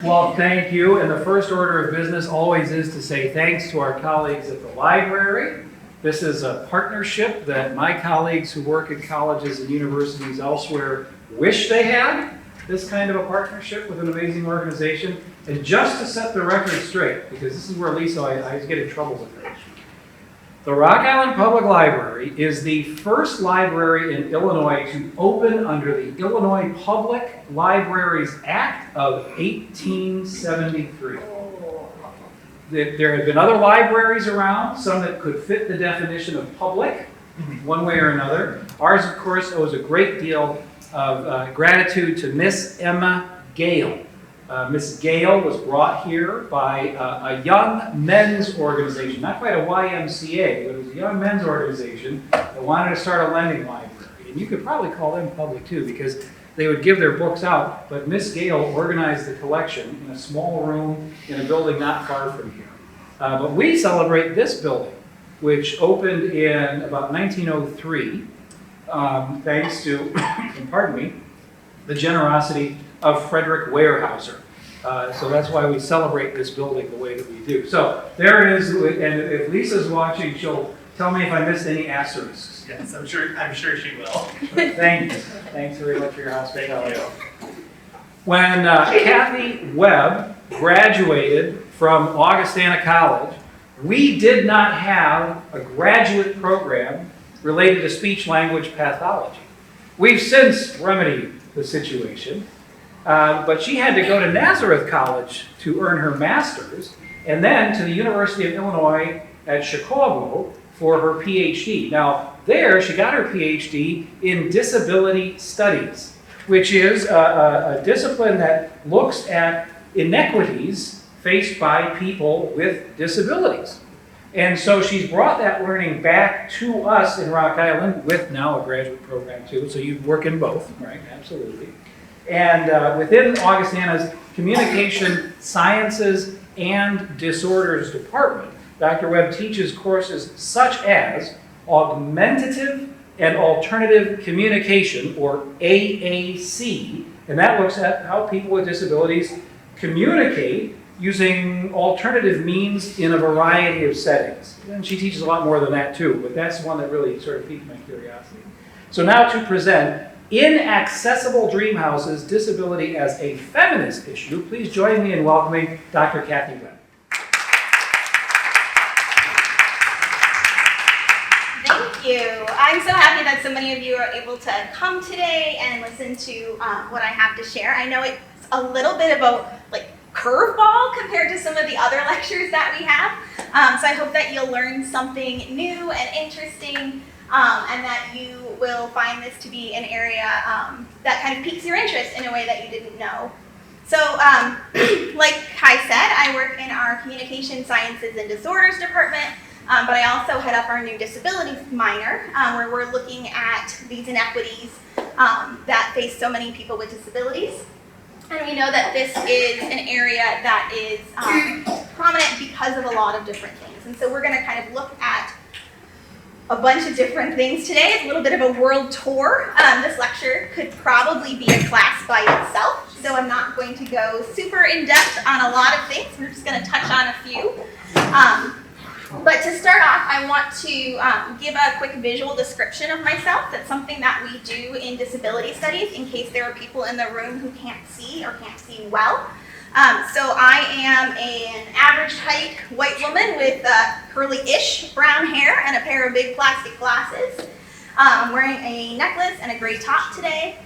Well, thank you. And the first order of business always is to say thanks to our colleagues at the library. This is a partnership that my colleagues who work at colleges and universities elsewhere wish they had, this kind of a partnership with an amazing organization. And just to set the record straight, because this is where Lisa, I always get in trouble with her. The Rock Island Public Library is the first library in Illinois to open under the Illinois Public Libraries Act of 1873. There have been other libraries around, some that could fit the definition of public, one way or another. Ours, of course, owes a great deal of gratitude to Miss Emma Gale. Miss Gale was brought here by a young men's organization, not quite a YMCA, but it was a young men's organization that wanted to start a lending library. And you could probably call them public too, because they would give their books out, but Miss Gale organized the collection in a small room in a building not far from here. But we celebrate this building, which opened in about 1903, thanks to, pardon me, the generosity of Frederick Weyerhaeuser. So that's why we celebrate this building the way that we do. So there is, and if Lisa's watching, she'll tell me if I missed any asterisks. Yes, I'm sure she will. Thank you. Thanks very much for your hospitality. When Cathy Webb graduated from Augustana College, we did not have a graduate program related to speech-language pathology. We've since remedied the situation. But she had to go to Nazareth College to earn her master's, and then to the University of Illinois at Chicago for her PhD. Now, there she got her PhD in disability studies, which is a discipline that looks at inequities faced by people with disabilities. And so she's brought that learning back to us in Rock Island with now a graduate program too. So you work in both, right? Absolutely. And within Augustana's Communication Sciences and Disorders Department, Dr. Webb teaches courses such as Augmentative and Alternative Communication, or AAC, and that looks at how people with disabilities communicate using alternative means in a variety of settings. And she teaches a lot more than that too, but that's the one that really sort of piqued my curiosity. So now to present Inaccessible Dreamhouses, Disability as a Feminist Issue, please join me in welcoming Dr. Cathy Webb. Thank you. I'm so happy that so many of you are able to come today and listen to what I have to share. I know it's a little bit of a curveball compared to some of the other lectures that we have, so I hope that you'll learn something new and interesting, and that you will find this to be an area that kind of piques your interest in a way that you didn't know. So, like Kai said, I work in our Communication Sciences and Disorders Department, but I also head up our new Disabilities minor, where we're looking at these inequities that face so many people with disabilities. And we know that this is an area that is prominent because of a lot of different things. And so we're going to kind of look at a bunch of different things today. It's a little bit of a world tour. This lecture could probably be a class by itself, so I'm not going to go super in-depth on a lot of things. We're just going to touch on a few. But to start off, I want to give a quick visual description of myself. That's something that we do in disability studies in case there are people in the room who can't see or can't see well. So I am an average height white woman with curly-ish brown hair and a pair of big plastic glasses. I'm wearing a necklace and a gray top today.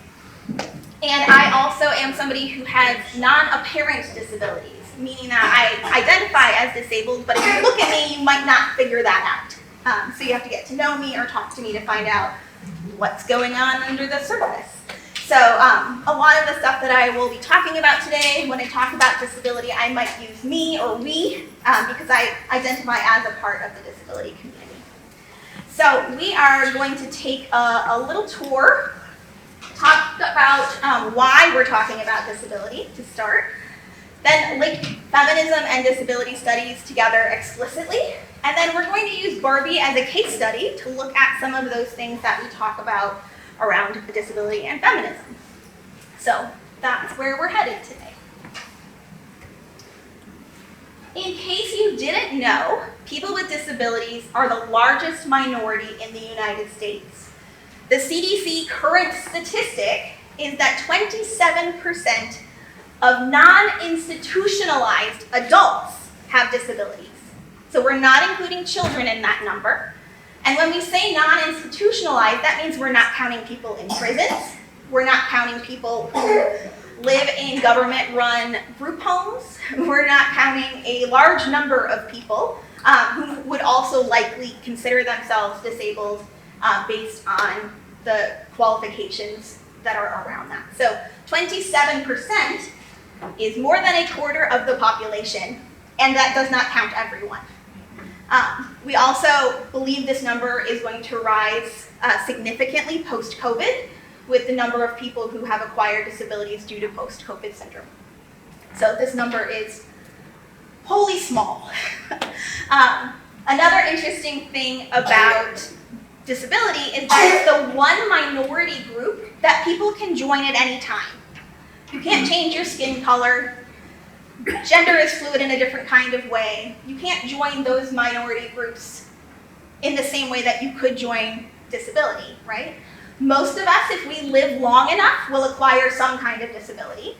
And I also am somebody who has non-apparent disabilities, meaning that I identify as disabled, but if you look at me, you might not figure that out. So you have to get to know me or talk to me to find out what's going on under the surface. So a lot of the stuff that I will be talking about today, when I talk about disability, I might use me or we because I identify as a part of the disability community. So we are going to take a little tour, talk about why we're talking about disability to start, then link feminism and disability studies together explicitly, and then we're going to use Barbie as a case study to look at some of those things that we talk about around disability and feminism. So that's where we're headed today. in case you didn't know, people with disabilities are the largest minority in the United States. The CDC current statistic is that 27% of non-institutionalized adults have disabilities. So we're not including children in that number. And when we say non-institutionalized, that means we're not counting people in prisons. We're not counting people who live in government-run group homes. We're not counting a large number of people who would also likely consider themselves disabled based on the qualifications that are around that. So 27% is more than a quarter of the population, and that does not count everyone. We also believe this number is going to rise significantly post-COVID with the number of people who have acquired disabilities due to post-COVID syndrome. So this number is wholly small. Another interesting thing about disability is that it's the one minority group that people can join at any time. You can't change your skin color. Gender is fluid in a different kind of way. You can't join those minority groups in the same way that you could join disability, right? Most of us, if we live long enough, will acquire some kind of disability.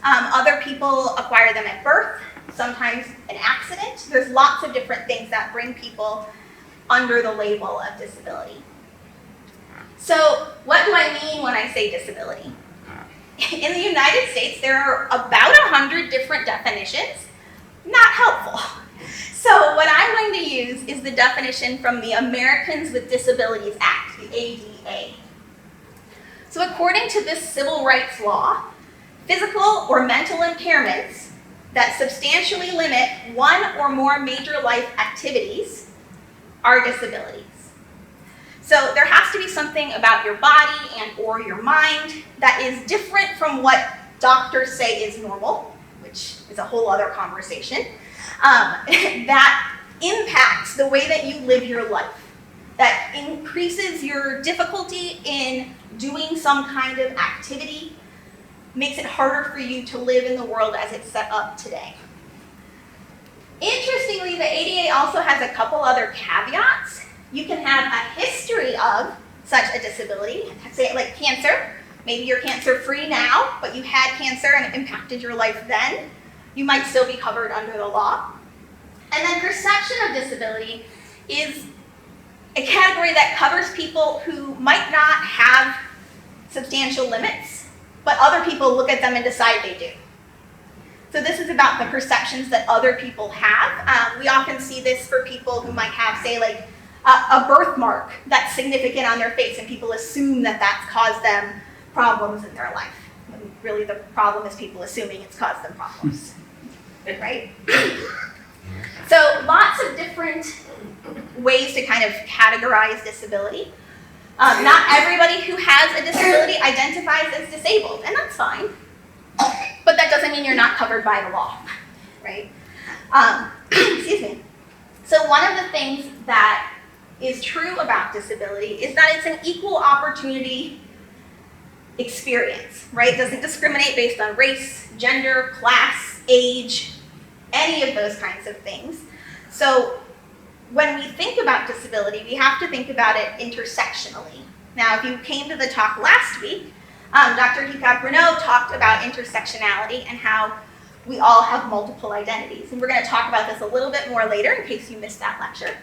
Other people acquire them at birth, sometimes an accident. There's lots of different things that bring people under the label of disability. So what do I mean when I say disability? In the United States, there are about 100 different definitions. Not helpful. So what I'm going to use is the definition from the Americans with Disabilities Act, the ADA. So according to this civil rights law, physical or mental impairments that substantially limit one or more major life activities are disabilities. So there has to be something about your body and or your mind that is different from what doctors say is normal, which is a whole other conversation, that impacts the way that you live your life, that increases your difficulty in doing some kind of activity, makes it harder for you to live in the world as it's set up today. Interestingly, the ADA also has a couple other caveats. You can have a history of such a disability, say like cancer. Maybe you're cancer-free now, but you had cancer and it impacted your life then. You might still be covered under the law. And then perception of disability is a category that covers people who might not have substantial limits, but other people look at them and decide they do. So this is about the perceptions that other people have. We often see this for people who might have, say, like a birthmark that's significant on their face, and people assume that that's caused them problems in their life. When really the problem is people assuming it's caused them problems, right? So lots of different ways to kind of categorize disability. Not everybody who has a disability identifies as disabled, and that's fine. But that doesn't mean you're not covered by the law, right? Excuse me. So one of the things that is true about disability is that it's an equal opportunity experience, right? It doesn't discriminate based on race, gender, class, age, any of those kinds of things. So when we think about disability, we have to think about it intersectionally. Now, if you came to the talk last week, Dr. Hicab-Renaud talked about intersectionality and how we all have multiple identities. And we're going to talk about this a little bit more later in case you missed that lecture.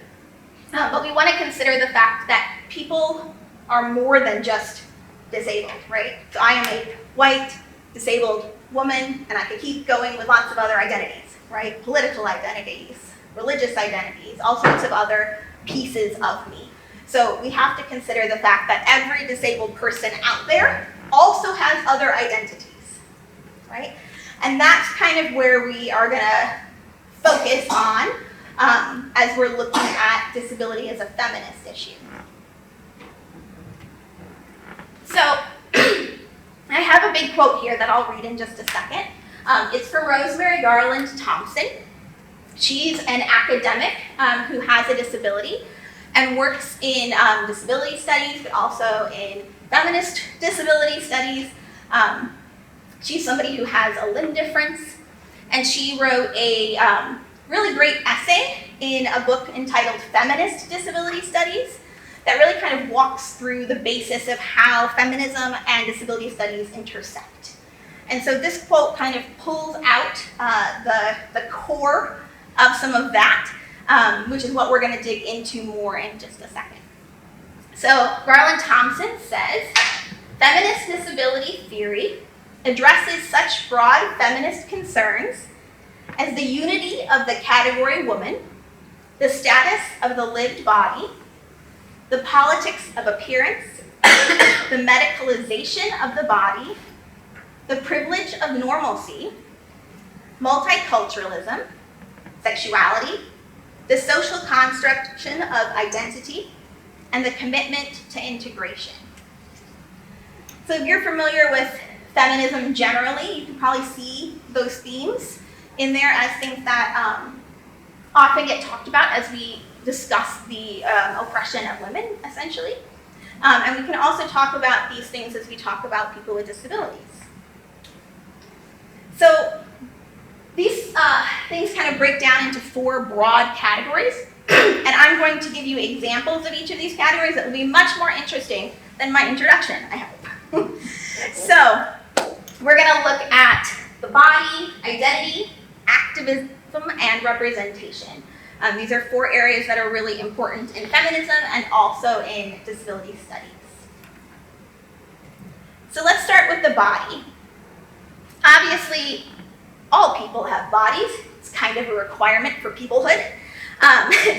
But we want to consider the fact that people are more than just disabled, right? So I am a white, disabled woman, and I could keep going with lots of other identities, right? Political identities, religious identities, all sorts of other pieces of me. So we have to consider the fact that every disabled person out there also has other identities, right? And that's kind of where we are going to focus on as we're looking at disability as a feminist issue. So I have a big quote here that I'll read in just a second. It's from Rosemary Garland Thompson. She's an academic who has a disability and works in disability studies, but also in feminist disability studies. She's somebody who has a limb difference, and she wrote a really great essay in a book entitled Feminist Disability Studies that really kind of walks through the basis of how feminism and disability studies intersect. And so this quote kind of pulls out the core of some of that, which is what we're going to dig into more in just a second. So Garland Thompson says, feminist disability theory addresses such broad feminist concerns as the unity of the category woman, the status of the lived body, the politics of appearance, the medicalization of the body, the privilege of normalcy, multiculturalism, sexuality, the social construction of identity, and the commitment to integration. So if you're familiar with feminism generally, you can probably see those themes in there as things that often get talked about as we discuss the oppression of women, essentially. And we can also talk about these things as we talk about people with disabilities. So these things kind of break down into 4 broad categories, and I'm going to give you examples of each of these categories that will be much more interesting than my introduction, I hope. So we're going to look at the body, identity, activism, and representation. These are 4 areas that are really important in feminism and also in disability studies. So let's start with the body. Obviously, all people have bodies. It's kind of a requirement for peoplehood.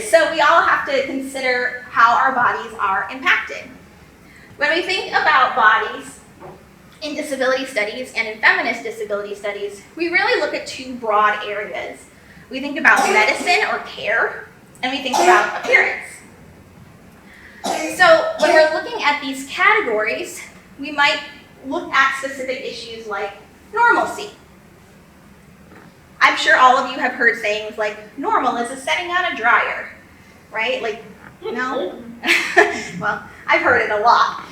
So we all have to consider how our bodies are impacted. When we think about bodies in disability studies and in feminist disability studies, we really look at 2 broad areas. We think about medicine or care, and we think about appearance. So when we're looking at these categories, we might look at specific issues like normalcy. I'm sure all of you have heard sayings like, normal is a setting on a dryer, right? Like, no? Well, I've heard it a lot.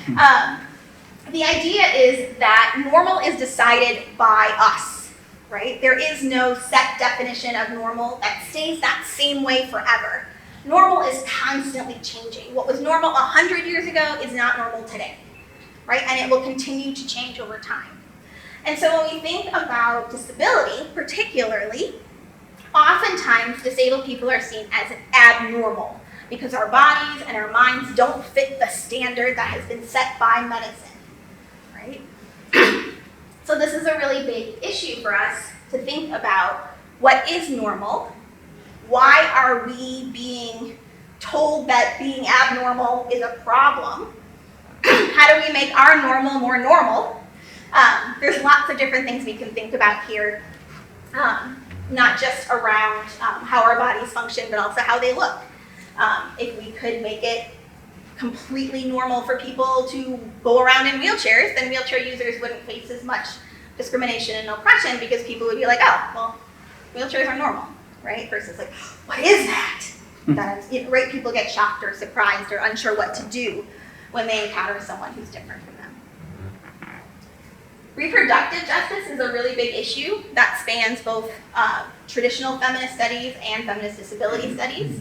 The idea is that normal is decided by us, right? There is no set definition of normal that stays that same way forever. Normal is constantly changing. What was normal 100 years ago is not normal today, right? And it will continue to change over time. And so when we think about disability, particularly, oftentimes disabled people are seen as abnormal because our bodies and our minds don't fit the standard that has been set by medicine, right? So this is a really big issue for us to think about what is normal, why are we being told that being abnormal is a problem, how do we make our normal more normal? There's lots of different things we can think about here, not just around how our bodies function, but also how they look. If we could make it completely normal for people to go around in wheelchairs, then wheelchair users wouldn't face as much discrimination and oppression because people would be like, oh, well, wheelchairs are normal, right? Versus like, what is that? Right? People get shocked or surprised or unsure what to do when they encounter someone who's different from them. Reproductive justice is a really big issue that spans both traditional feminist studies and feminist disability studies.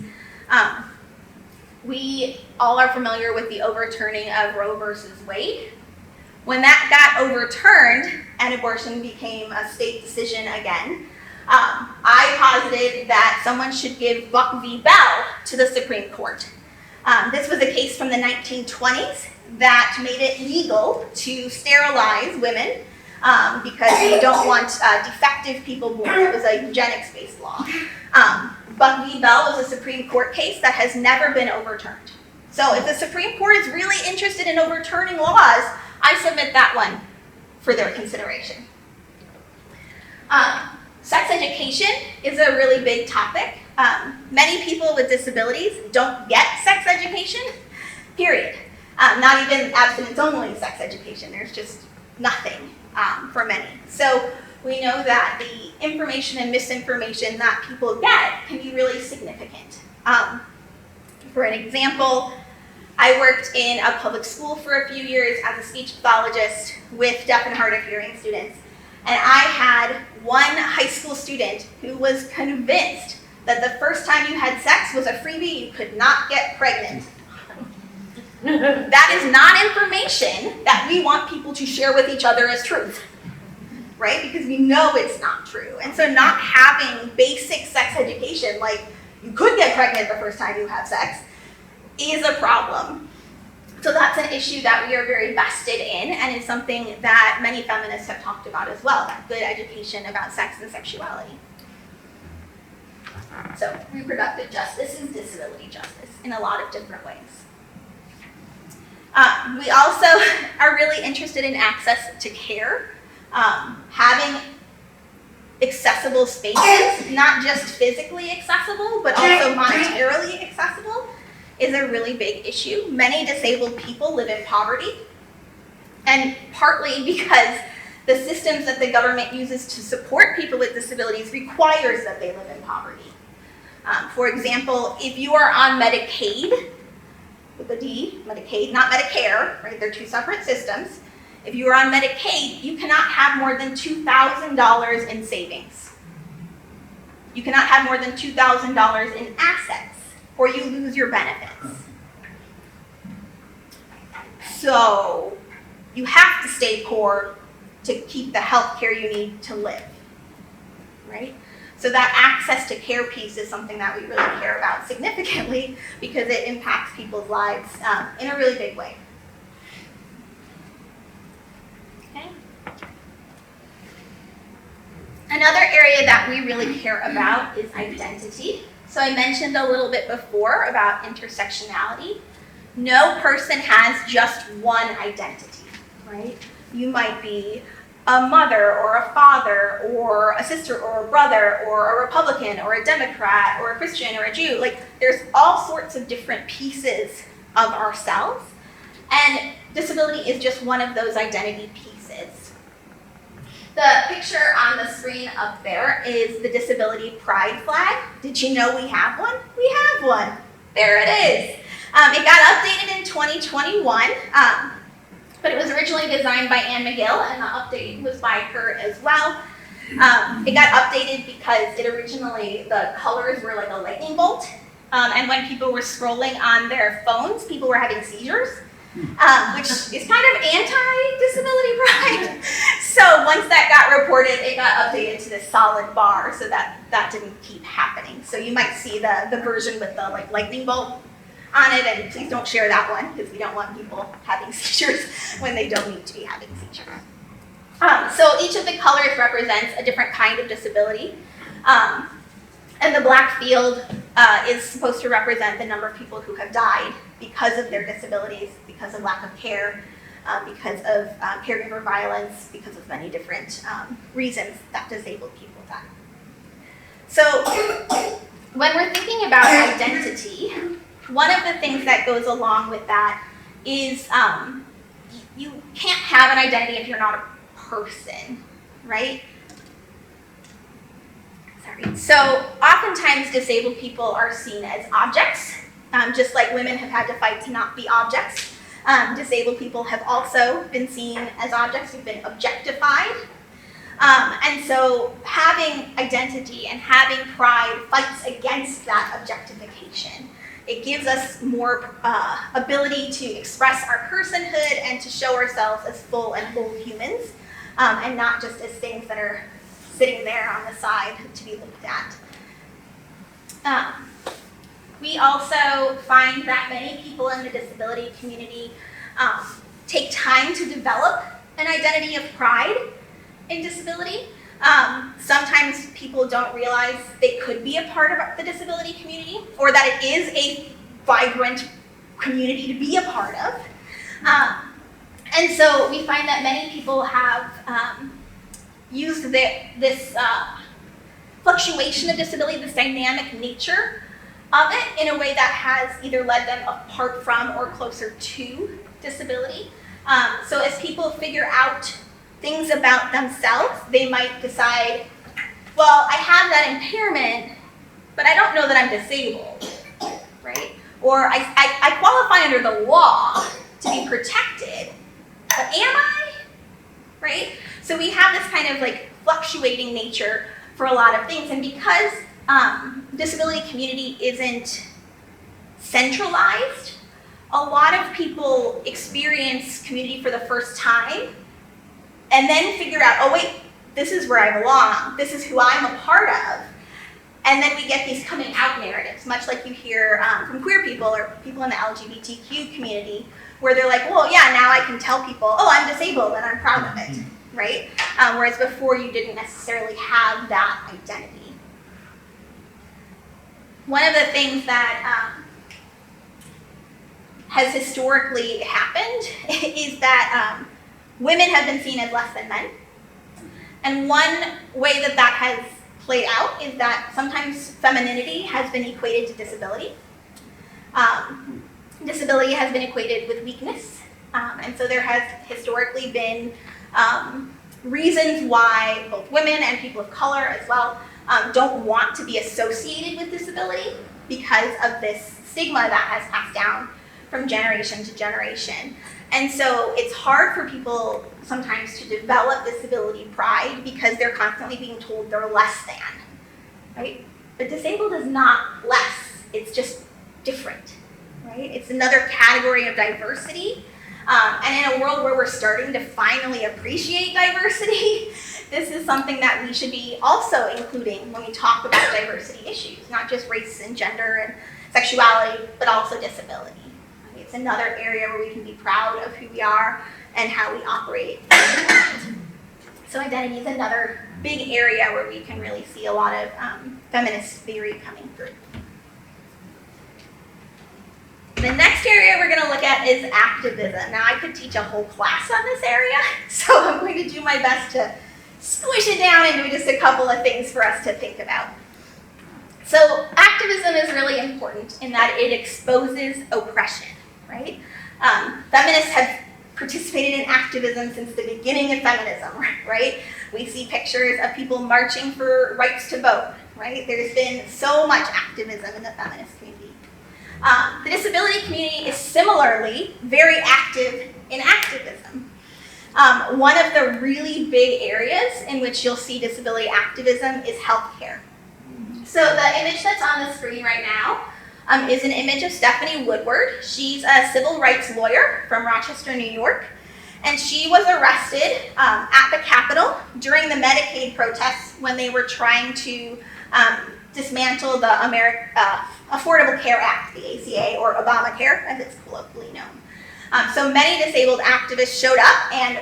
We all are familiar with the overturning of Roe versus Wade. When that got overturned and abortion became a state decision again, I posited that someone should give Buck v. Bell to the Supreme Court. This was a case from the 1920s that made it legal to sterilize women because they don't want defective people born. It was a eugenics-based law. Buck v. Bell was a Supreme Court case that has never been overturned. So if the Supreme Court is really interested in overturning laws, I submit that one for their consideration. Sex education is a really big topic. Many people with disabilities don't get sex education, period. Not even abstinence-only sex education. There's just nothing for many. So we know that the information and misinformation that people get can be really significant. For an example, I worked in a public school for a few years as a speech pathologist with deaf and hard of hearing students. And I had one high school student who was convinced that the first time you had sex was a freebie, you could not get pregnant. That is not information that we want people to share with each other as truth, right? Because we know it's not true. And so not having basic sex education, like you could get pregnant the first time you have sex, is a problem. So that's an issue that we are very vested in, and is something that many feminists have talked about as well, that good education about sex and sexuality. So reproductive justice is disability justice in a lot of different ways. We also are really interested in access to care, having accessible spaces, not just physically accessible, but also monetarily accessible, is a really big issue. Many disabled people live in poverty, and partly because the systems that the government uses to support people with disabilities requires that they live in poverty. For example, if you are on Medicaid, with a D, Medicaid, not Medicare, right? They're two separate systems. If you are on Medicaid, you cannot have more than $2,000 in savings. You cannot have more than $2,000 in assets, or you lose your benefits. So you have to stay poor to keep the health care you need to live, right? So that access to care piece is something that we really care about significantly, because it impacts people's lives in a really big way. Okay. Another area that we really care about is identity. So I mentioned a little bit before about intersectionality. No person has just one identity, right? You might be a mother or a father or a sister or a brother or a Republican or a Democrat or a Christian or a Jew. Like, there's all sorts of different pieces of ourselves, and disability is just one of those identity pieces. The picture on the screen up there is the disability pride flag. Did you know we have one? We have one. There it is. It got updated in 2021. But it was originally designed by Anne McGill, and the update was by her as well. It got updated because it originally, the colors were like a lightning bolt, and when people were scrolling on their phones, people were having seizures, which is kind of anti-disability pride. So once that got reported, it got updated to this solid bar, so that didn't keep happening. So you might see the version with the like lightning bolt on it, and please don't share that one, because we don't want people having seizures when they don't need to be having seizures. So each of the colors represents a different kind of disability, and the black field is supposed to represent the number of people who have died because of their disabilities, because of lack of care, because of caregiver violence, because of many different reasons that disabled people die. So when we're thinking about identity, one of the things that goes along with that is you can't have an identity if you're not a person, right? Sorry. So oftentimes disabled people are seen as objects, just like women have had to fight to not be objects. Disabled people have also been seen as objects who've been objectified. And so having identity and having pride fights against that objectification. It gives us more ability to express our personhood and to show ourselves as full and whole humans, and not just as things that are sitting there on the side to be looked at. We also find that many people in the disability community take time to develop an identity of pride in disability. Sometimes people don't realize they could be a part of the disability community, or that it is a vibrant community to be a part of. And so we find that many people have used this fluctuation of disability, this dynamic nature of it, in a way that has either led them apart from or closer to disability. So as people figure out things about themselves, they might decide, well, I have that impairment, but I don't know that I'm disabled, right? Or I qualify under the law to be protected, but am I? Right? So we have this kind of like fluctuating nature for a lot of things, and because disability community isn't centralized, a lot of people experience community for the first time and then figure out, oh wait, this is where I belong, this is who I'm a part of. And then we get these coming out narratives, much like you hear from queer people or people in the LGBTQ community, where they're like, well, yeah, now I can tell people, oh, I'm disabled and I'm proud of it, right? Whereas before you didn't necessarily have that identity. One of the things that has historically happened is that women have been seen as less than men. And one way that that has played out is that sometimes femininity has been equated to disability. Disability has been equated with weakness. And so there has historically been reasons why both women and people of color as well don't want to be associated with disability because of this stigma that has passed down from generation to generation. And so it's hard for people sometimes to develop disability pride because they're constantly being told they're less than, right? But disabled is not less, it's just different, right? It's another category of diversity. And in a world where we're starting to finally appreciate diversity, this is something that we should be also including when we talk about diversity issues, not just race and gender and sexuality, but also disability. It's another area where we can be proud of who we are and how we operate. So identity is another big area where we can really see a lot of feminist theory coming through. The next area we're going to look at is activism. Now, I could teach a whole class on this area, so I'm going to do my best to squish it down into just a couple of things for us to think about. So activism is really important in that it exposes oppression, right? Feminists have participated in activism since the beginning of feminism, right? We see pictures of people marching for rights to vote, right? There's been so much activism in the feminist community. The disability community is similarly very active in activism. One of the really big areas in which you'll see disability activism is healthcare. So the image that's on the screen right now is an image of Stephanie Woodward. She's a civil rights lawyer from Rochester, New York, and she was arrested at the Capitol during the Medicaid protests when they were trying to dismantle the Affordable Care Act, the ACA, or Obamacare, as it's colloquially known. So many disabled activists showed up and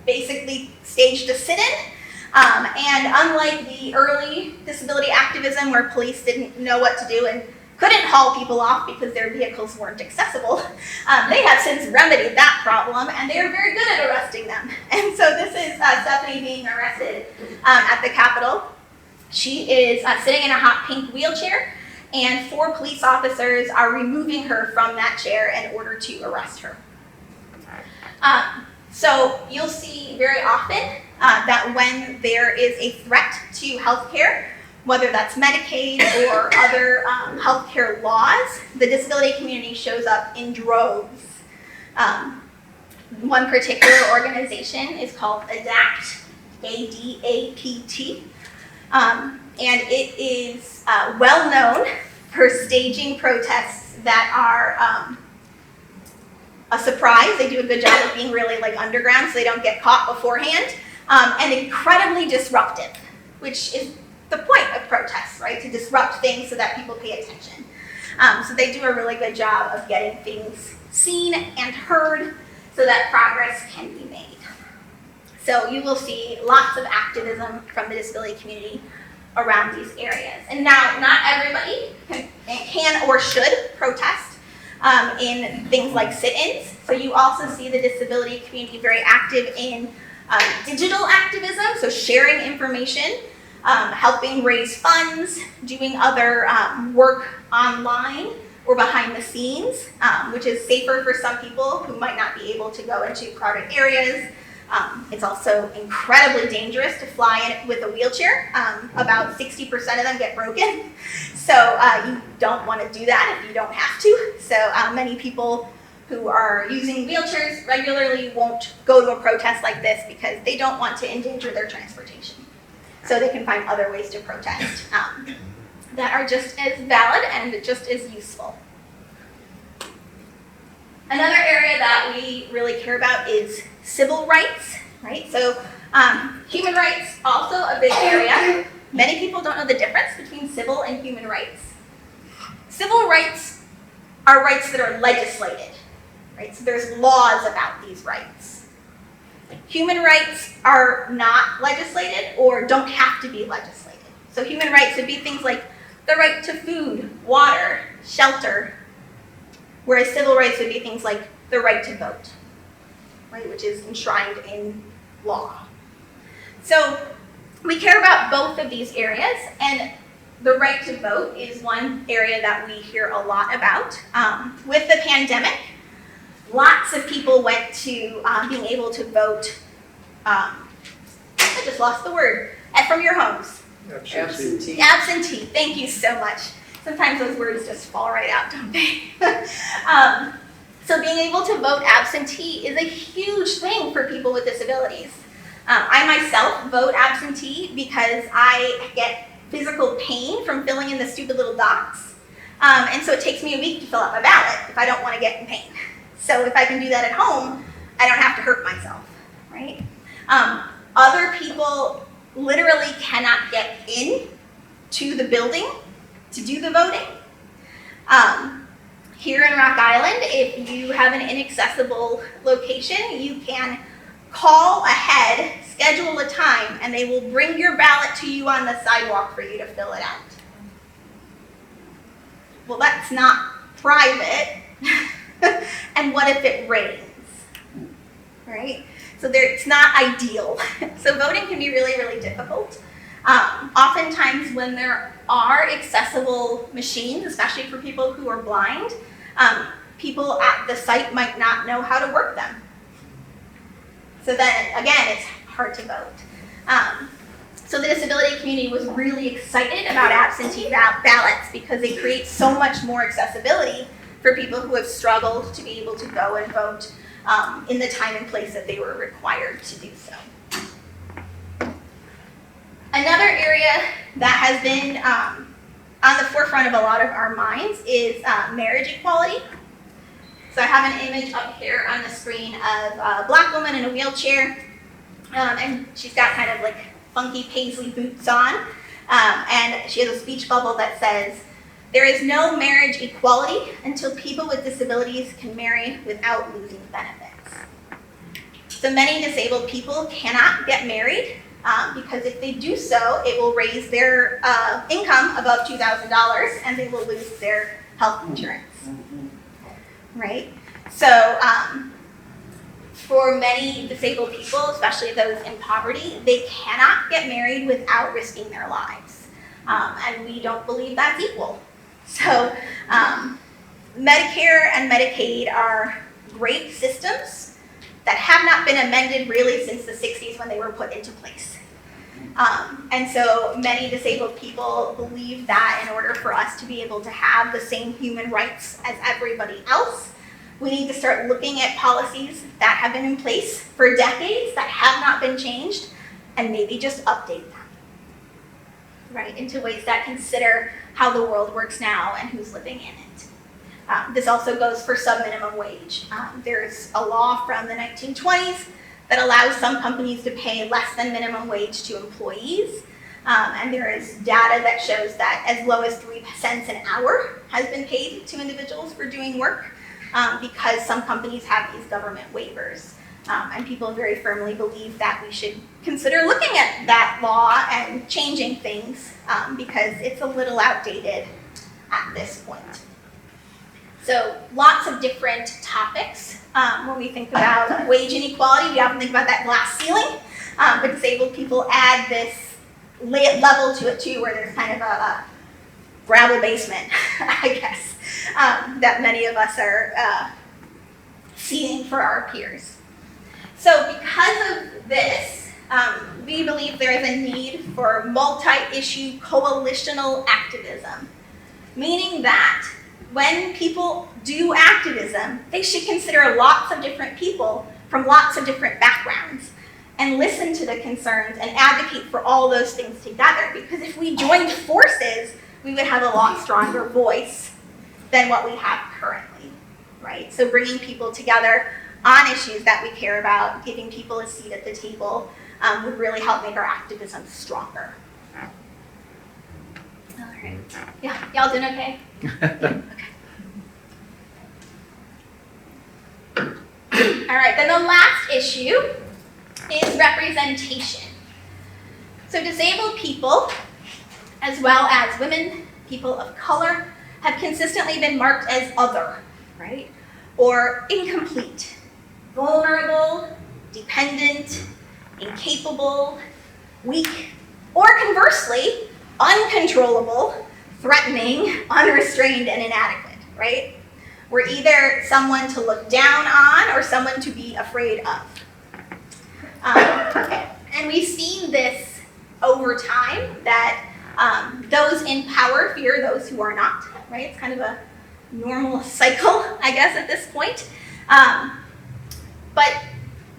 basically staged a sit-in. And unlike the early disability activism where police didn't know what to do and couldn't haul people off because their vehicles weren't accessible, they have since remedied that problem, and they are very good at arresting them. And so this is Stephanie being arrested at the Capitol. She is sitting in a hot pink wheelchair, and 4 police officers are removing her from that chair in order to arrest her. So you'll see very often that when there is a threat to healthcare, whether that's Medicaid or other healthcare laws, the disability community shows up in droves. One particular organization is called ADAPT, A-D-A-P-T, and it is well known for staging protests that are a surprise. They do a good job of being really like underground so they don't get caught beforehand, and incredibly disruptive, which is the point of protests, right? To disrupt things so that people pay attention. So they do a really good job of getting things seen and heard so that progress can be made. So you will see lots of activism from the disability community around these areas. And now, not everybody can or should protest in things like sit-ins. So you also see the disability community very active in digital activism, so sharing information, helping raise funds, doing other work online or behind the scenes, which is safer for some people who might not be able to go into crowded areas. It's also incredibly dangerous to fly in with a wheelchair. About 60% of them get broken. So you don't want to do that if you don't have to. So many people who are using wheelchairs regularly won't go to a protest like this because they don't want to endanger their transportation. So they can find other ways to protest. that are just as valid and just as useful. Another area that we really care about is civil rights, right? So human rights, also a big area. Many people don't know the difference between civil and human rights. Civil rights are rights that are legislated, right? So there's laws about these rights. Human rights are not legislated or don't have to be legislated. So human rights would be things like the right to food, water, shelter, whereas civil rights would be things like the right to vote, right, which is enshrined in law. So we care about both of these areas, and the right to vote is one area that we hear a lot about. With the pandemic, lots of people went to being able to vote, I just lost the word, from your homes. Absentee. Absentee, thank you so much. Sometimes those words just fall right out, don't they? So being able to vote absentee is a huge thing for people with disabilities. I myself vote absentee because I get physical pain from filling in the stupid little dots. And so it takes me a week to fill out my ballot if I don't want to get in pain. So if I can do that at home, I don't have to hurt myself, right? Other people literally cannot get in to the building to do the voting. Here in Rock Island, if you have an inaccessible location, you can call ahead, schedule a time, and they will bring your ballot to you on the sidewalk for you to fill it out. Well, that's not private. And what if it rains, right? So it's not ideal. So voting can be really, really difficult. Oftentimes when there are accessible machines, especially for people who are blind, people at the site might not know how to work them. So then, again, it's hard to vote. So the disability community was really excited about absentee ballots because they create so much more accessibility for people who have struggled to be able to go and vote in the time and place that they were required to do so. Another area that has been on the forefront of a lot of our minds is marriage equality. So I have an image up here on the screen of a black woman in a wheelchair, and she's got kind of like funky paisley boots on, and she has a speech bubble that says, "There is no marriage equality until people with disabilities can marry without losing benefits." So many disabled people cannot get married because if they do so, it will raise their income above $2,000 and they will lose their health insurance, right? So for many disabled people, especially those in poverty, they cannot get married without risking their lives. And we don't believe that's equal. So Medicare and Medicaid are great systems that have not been amended really since the 60s when they were put into place. And so many disabled people believe that in order for us to be able to have the same human rights as everybody else, we need to start looking at policies that have been in place for decades that have not been changed and maybe just update them, right, into ways that consider how the world works now and who's living in it. This also goes for sub-minimum wage. There's a law from the 1920s that allows some companies to pay less than minimum wage to employees. And there is data that shows that as low as 3 cents an hour has been paid to individuals for doing work because some companies have these government waivers. And people very firmly believe that we should consider looking at that law and changing things because it's a little outdated at this point. So lots of different topics. When we think about wage inequality, we often think about that glass ceiling, but disabled people add this level to it too, where there's kind of a gravel basement, I guess, that many of us are seeing for our peers. So because of this, we believe there is a need for multi-issue coalitional activism, meaning that when people do activism, they should consider lots of different people from lots of different backgrounds and listen to the concerns and advocate for all those things together. Because if we joined forces we would have a lot stronger voice than what we have currently, right? So bringing people together on issues that we care about, giving people a seat at the table, would really help make our activism stronger. All right. Yeah, y'all doing okay? Okay. All right, then the last issue is representation. So disabled people, as well as women, people of color, have consistently been marked as other, right? Or incomplete, vulnerable, dependent, incapable, weak, or conversely, uncontrollable, threatening, unrestrained, and inadequate, right? We're either someone to look down on or someone to be afraid of. And we've seen this over time, that those in power fear those who are not, right? It's kind of a normal cycle, I guess, at this point. But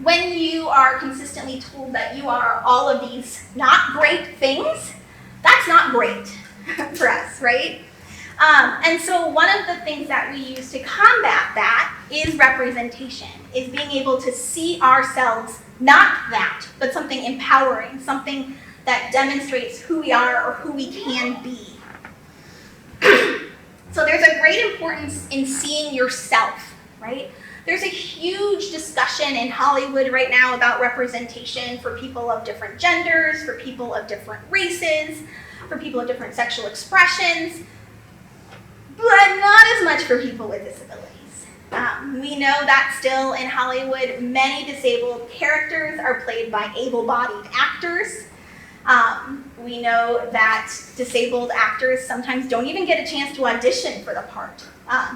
when you are consistently told that you are all of these not great things, that's not great for us, right? And so one of the things that we use to combat that is representation, is being able to see ourselves not that, but something empowering, something that demonstrates who we are or who we can be. So there's a great importance in seeing yourself, right? There's a huge discussion in Hollywood right now about representation for people of different genders, for people of different races, for people of different sexual expressions, but not as much for people with disabilities. We know that still in Hollywood, many disabled characters are played by able-bodied actors. We know that disabled actors sometimes don't even get a chance to audition for the part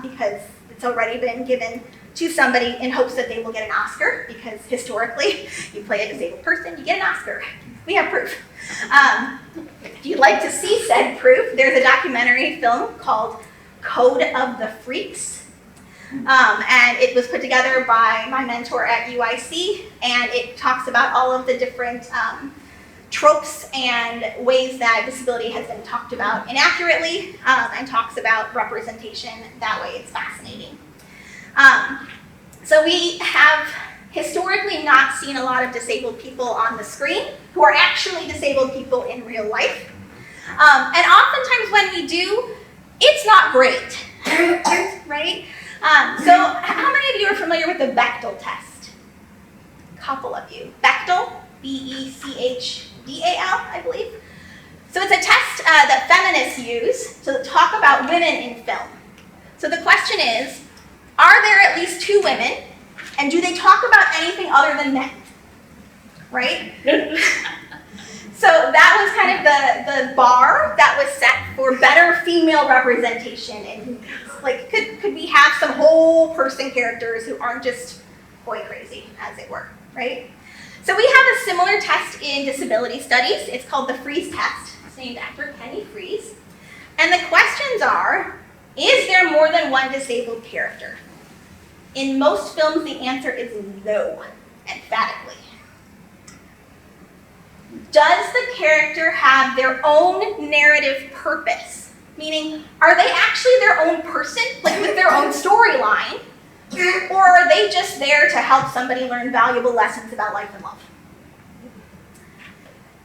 because it's already been given to somebody in hopes that they will get an Oscar, because historically, you play a disabled person, you get an Oscar. We have proof. If you'd like to see said proof, there's a documentary film called Code of the Freaks. And it was put together by my mentor at UIC, and it talks about all of the different tropes and ways that disability has been talked about inaccurately, and talks about representation that way. It's fascinating. So we have historically not seen a lot of disabled people on the screen who are actually disabled people in real life. And oftentimes when we do, it's not great, right? So how many of you are familiar with the Bechdel test? A couple of you. Bechdel, B-E-C-H-D-A-L, I believe. So it's a test that feminists use to talk about women in film. So the question is, are there at least two women, and do they talk about anything other than men? Right? So that was kind of the bar that was set for better female representation in movies. Like, could we have some whole person characters who aren't just boy crazy, as it were, right? So we have a similar test in disability studies. It's called the Frieze test. It's named after Penny Frieze. And the questions are, is there more than one disabled character? In most films, the answer is no, emphatically. Does the character have their own narrative purpose? Meaning, are they actually their own person, like with their own storyline? Or are they just there to help somebody learn valuable lessons about life and love?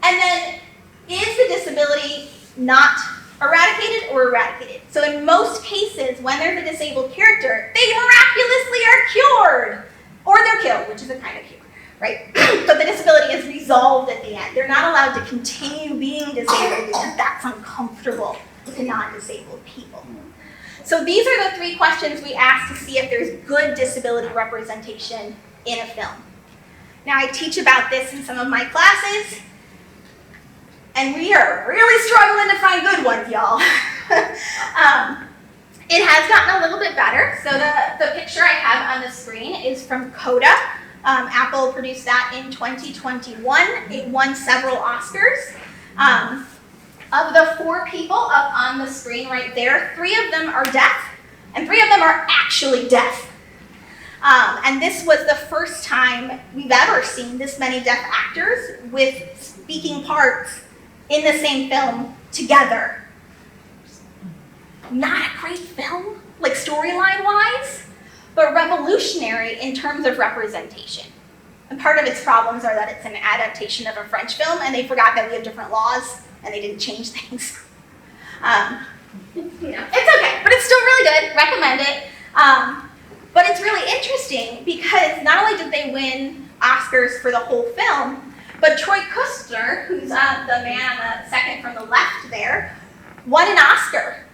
And then, is the disability not eradicated or eradicated? So in most cases, when there's a disabled character, they miraculously are cured. Or they're killed, which is a kind of cure, right? So the disability is resolved at the end. They're not allowed to continue being disabled because that's uncomfortable to non-disabled people. So these are the three questions we ask to see if there's good disability representation in a film. Now, I teach about this in some of my classes, and we are really struggling to find good ones, y'all. It has gotten a little bit better. So the picture I have on the screen is from Coda. Apple produced that in 2021. It won several Oscars. Of the 4 people up on the screen right there, 3 of them are deaf, and 3 of them are actually deaf. And this was the first time we've ever seen this many deaf actors with speaking parts in the same film together. not a great film, like storyline-wise, but revolutionary in terms of representation. And part of its problems are that it's an adaptation of a French film, and they forgot that we have different laws, and they didn't change things. It's okay, but it's still really good. Recommend it. But it's really interesting because not only did they win Oscars for the whole film, but Troy Kushner, who's the man on the second from the left there, won an Oscar.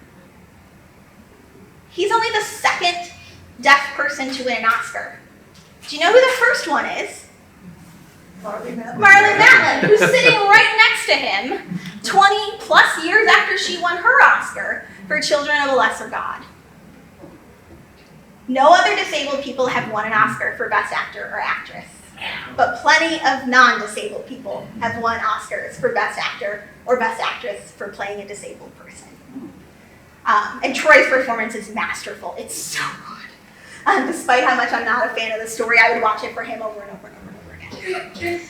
He's only the second deaf person to win an Oscar. Do you know who the first one is? Marlee Matlin, who's sitting right next to him 20 plus years after she won her Oscar for Children of a Lesser God. No other disabled people have won an Oscar for Best Actor or Actress, but plenty of non-disabled people have won Oscars for Best Actor or Best Actress for playing a disabled person. And Troy's performance is masterful. It's so good. Despite how much I'm not a fan of the story, I would watch it for him over and over and over and over again.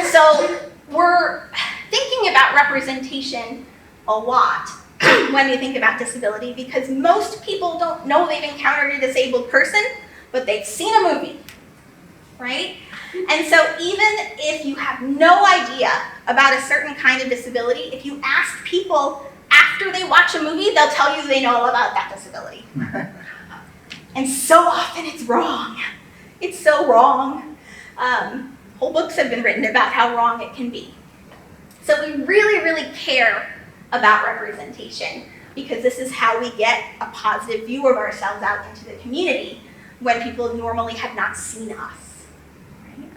So we're thinking about representation a lot when we think about disability, because most people don't know they've encountered a disabled person, but they've seen a movie, right? And so even if you have no idea about a certain kind of disability, if you ask people after they watch a movie, they'll tell you they know all about that disability. And so often it's wrong. It's so wrong. Whole books have been written about how wrong it can be. So we really, really care about representation, because this is how we get a positive view of ourselves out into the community when people normally have not seen us. Right?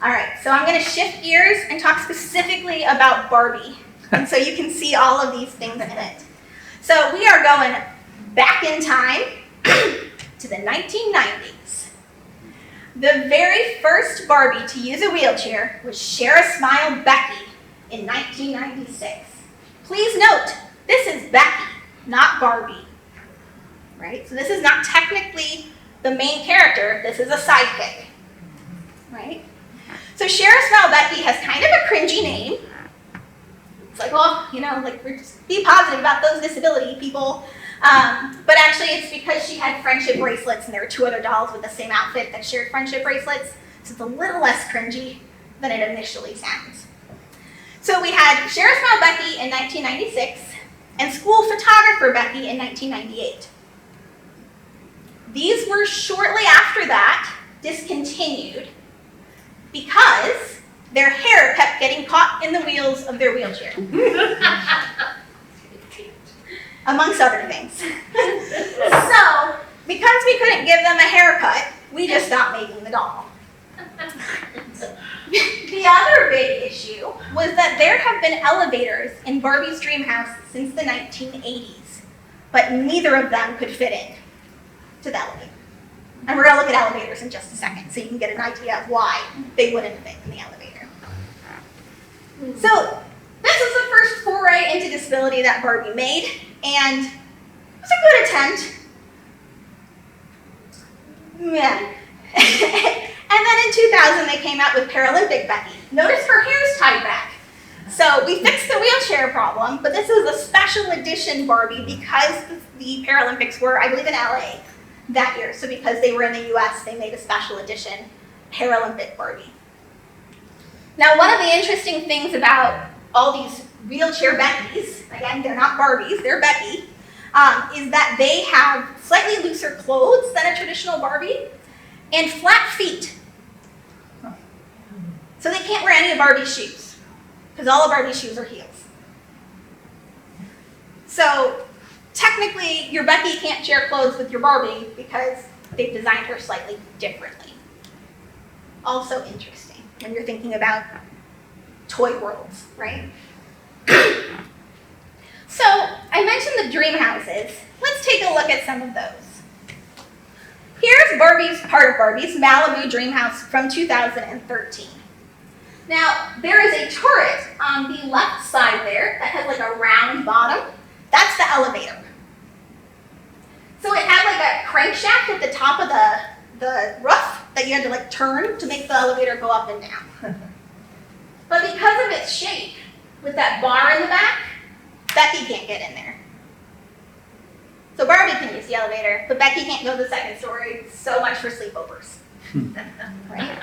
All right, so I'm going to shift gears and talk specifically about Barbie. And so you can see all of these things in it. So we are going back in time to the 1990s. The very first Barbie to use a wheelchair was Share a Smile Becky in 1996. Please note, this is Becky, not Barbie. Right? So this is not technically the main character, this is a sidekick. Right? So Share a Smile Becky has kind of a cringy name. It's like, well, we're just be positive about those disability people. But actually it's because she had friendship bracelets, and there were two other dolls with the same outfit that shared friendship bracelets. So it's a little less cringy than it initially sounds. So we had Share a Smile Becky in 1996 and School Photographer Becky in 1998. These were shortly after that discontinued because their hair kept getting caught in the wheels of their wheelchair. Amongst other things. So, because we couldn't give them a haircut, we just stopped making the doll. The other big issue was that there have been elevators in Barbie's dream house since the 1980s, but neither of them could fit in to the elevator. And we're going to look at elevators in just a second, so you can get an idea of why they wouldn't fit in the elevator. So, this was the first foray into disability that Barbie made, and it was a good attempt. Yeah. And then in 2000, they came out with Paralympic Becky. Notice her hair's tied back. So we fixed the wheelchair problem, but this is a special edition Barbie because the Paralympics were, I believe, in LA that year. So because they were in the US, they made a special edition Paralympic Barbie. Now, one of the interesting things about all these wheelchair Beckys, again, they're not Barbies, they're Becky, is that they have slightly looser clothes than a traditional Barbie and flat feet. So they can't wear any of Barbie's shoes, because all of Barbie's shoes are heels. So technically, your Becky can't share clothes with your Barbie because they've designed her slightly differently. Also interesting when you're thinking about toy worlds, right? So I mentioned the dream houses. Let's take a look at some of those. Here's part of Barbie's Malibu dream house from 2013. Now, there is a turret on the left side there that has like a round bottom. That's the elevator. So it had like a crankshaft at the top of the roof that you had to like turn to make the elevator go up and down. But because of its shape, with that bar in the back, Becky can't get in there. So Barbie can use the elevator, but Becky can't go to the second story. So much for sleepovers. Right?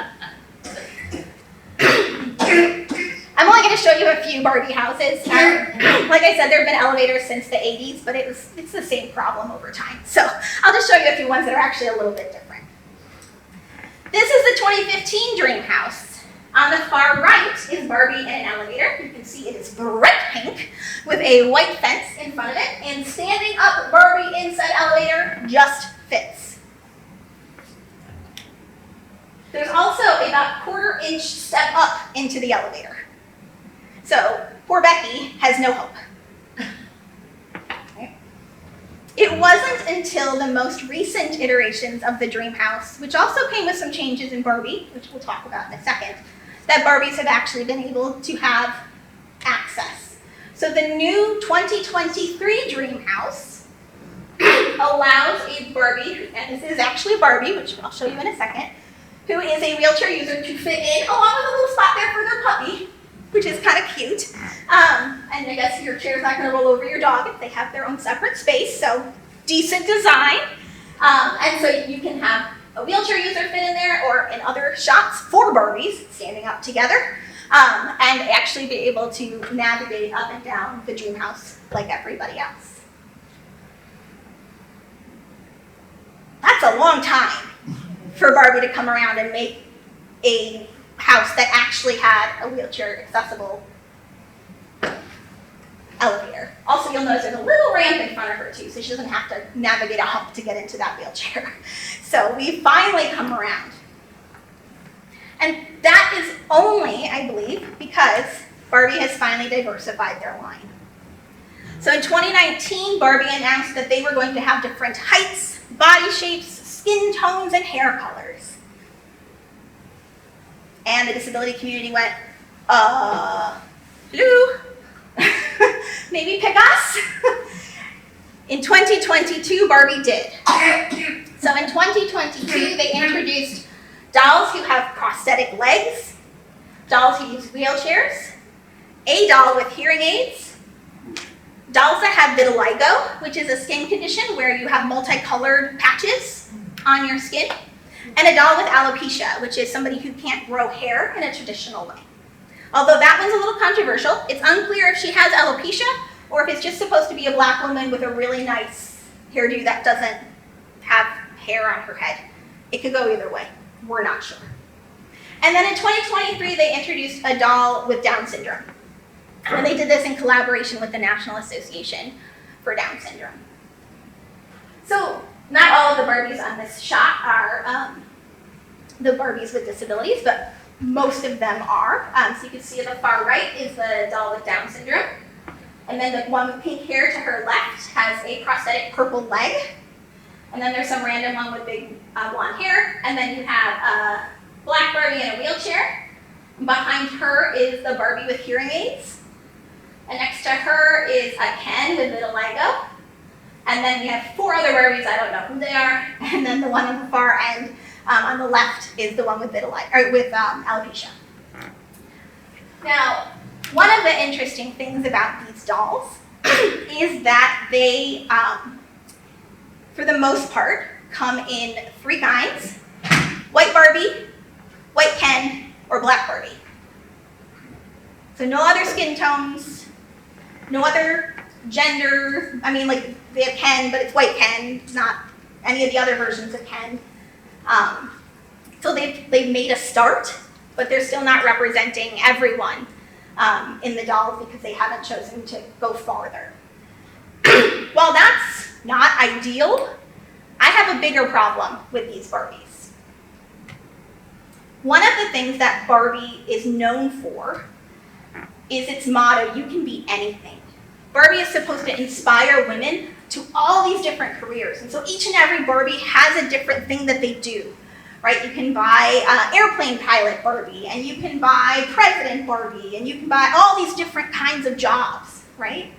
I'm only going to show you a few Barbie houses. Like I said, there have been elevators since the 80s, but it's the same problem over time. So I'll just show you a few ones that are actually a little bit different. This is the 2015 dream house. On the far right is Barbie in an elevator. You can see it is bright pink with a white fence in front of it, and standing up Barbie in said elevator just fits. There's also about 1/4 inch step up into the elevator. So poor Becky has no hope. It wasn't until the most recent iterations of the dream house, which also came with some changes in Barbie, which we'll talk about in a second, that Barbies have actually been able to have access. So the new 2023 dream house allows a Barbie, and this is actually a Barbie, which I'll show you in a second, who is a wheelchair user to fit in, along with a little spot there for their puppy, which is kind of cute. And I guess your chair's not going to roll over your dog if they have their own separate space, so decent design. And so you can have a wheelchair user fit in there, or in other shots, 4 Barbies standing up together, and actually be able to navigate up and down the dream house like everybody else. That's a long time for Barbie to come around and make a house that actually had a wheelchair accessible elevator. Also, you'll notice there's a little ramp in front of her too, so she doesn't have to navigate a hump to get into that wheelchair. So we finally come around. And that is only, I believe, because Barbie has finally diversified their line. So in 2019, Barbie announced that they were going to have different heights, body shapes, skin tones, and hair colors. And the disability community went, hello? Maybe pick us? In 2022, Barbie did. So in 2022, they introduced dolls who have prosthetic legs, dolls who use wheelchairs, a doll with hearing aids, dolls that have vitiligo, which is a skin condition where you have multicolored patches on your skin, and a doll with alopecia, which is somebody who can't grow hair in a traditional way. Although that one's a little controversial, it's unclear if she has alopecia or if it's just supposed to be a black woman with a really nice hairdo that doesn't have hair on her head. It could go either way. We're not sure. And then in 2023, they introduced a doll with Down syndrome. And they did this in collaboration with the National Association for Down syndrome. So not all of the Barbies on this shot are the Barbies with disabilities, but most of them are. So you can see at the far right is the doll with Down syndrome. And then the one with pink hair to her left has a prosthetic purple leg. And then there's some random one with big blonde hair. And then you have a black Barbie in a wheelchair. Behind her is the Barbie with hearing aids. And next to her is a Ken with vitiligo. And then we have 4 other Barbies, I don't know who they are. And then the one on the far end on the left is the one with vitiligo, or with alopecia. Now, one of the interesting things about these dolls is that they, for the most part, come in 3 kinds: white Barbie, white Ken, or black Barbie. So no other skin tones, no other gender. I mean, like, they have Ken, but it's white Ken, not any of the other versions of Ken. So they've made a start, but they're still not representing everyone in the dolls because they haven't chosen to go farther. While that's not ideal, I have a bigger problem with these Barbies. One of the things that Barbie is known for is its motto, "You can be anything." Barbie is supposed to inspire women to all these different careers. And so each and every Barbie has a different thing that they do, right? You can buy airplane pilot Barbie, and you can buy president Barbie, and you can buy all these different kinds of jobs, right?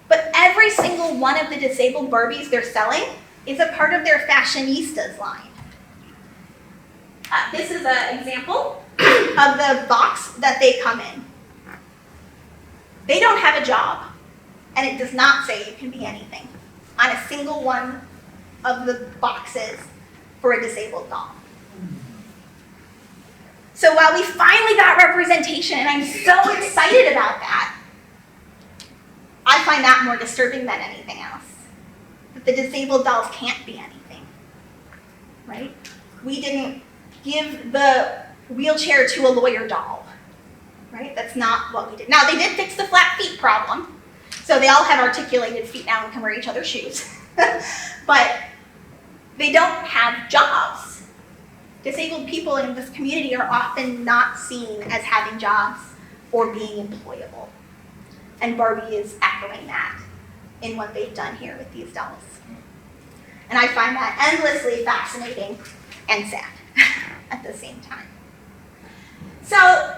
But every single one of the disabled Barbies they're selling is a part of their fashionistas line. This is an example of the box that they come in. They don't have a job, and it does not say you can be anything. on a single one of the boxes for a disabled doll. So while we finally got representation, and I'm so excited about that, I find that more disturbing than anything else. That the disabled dolls can't be anything, right? We didn't give the wheelchair to a lawyer doll, right? That's not what we did. Now, they did fix the flat feet problem, so they all have articulated feet now and can wear each other's shoes. But they don't have jobs. Disabled people in this community are often not seen as having jobs or being employable. And Barbie is echoing that in what they've done here with these dolls. And I find that endlessly fascinating and sad at the same time. So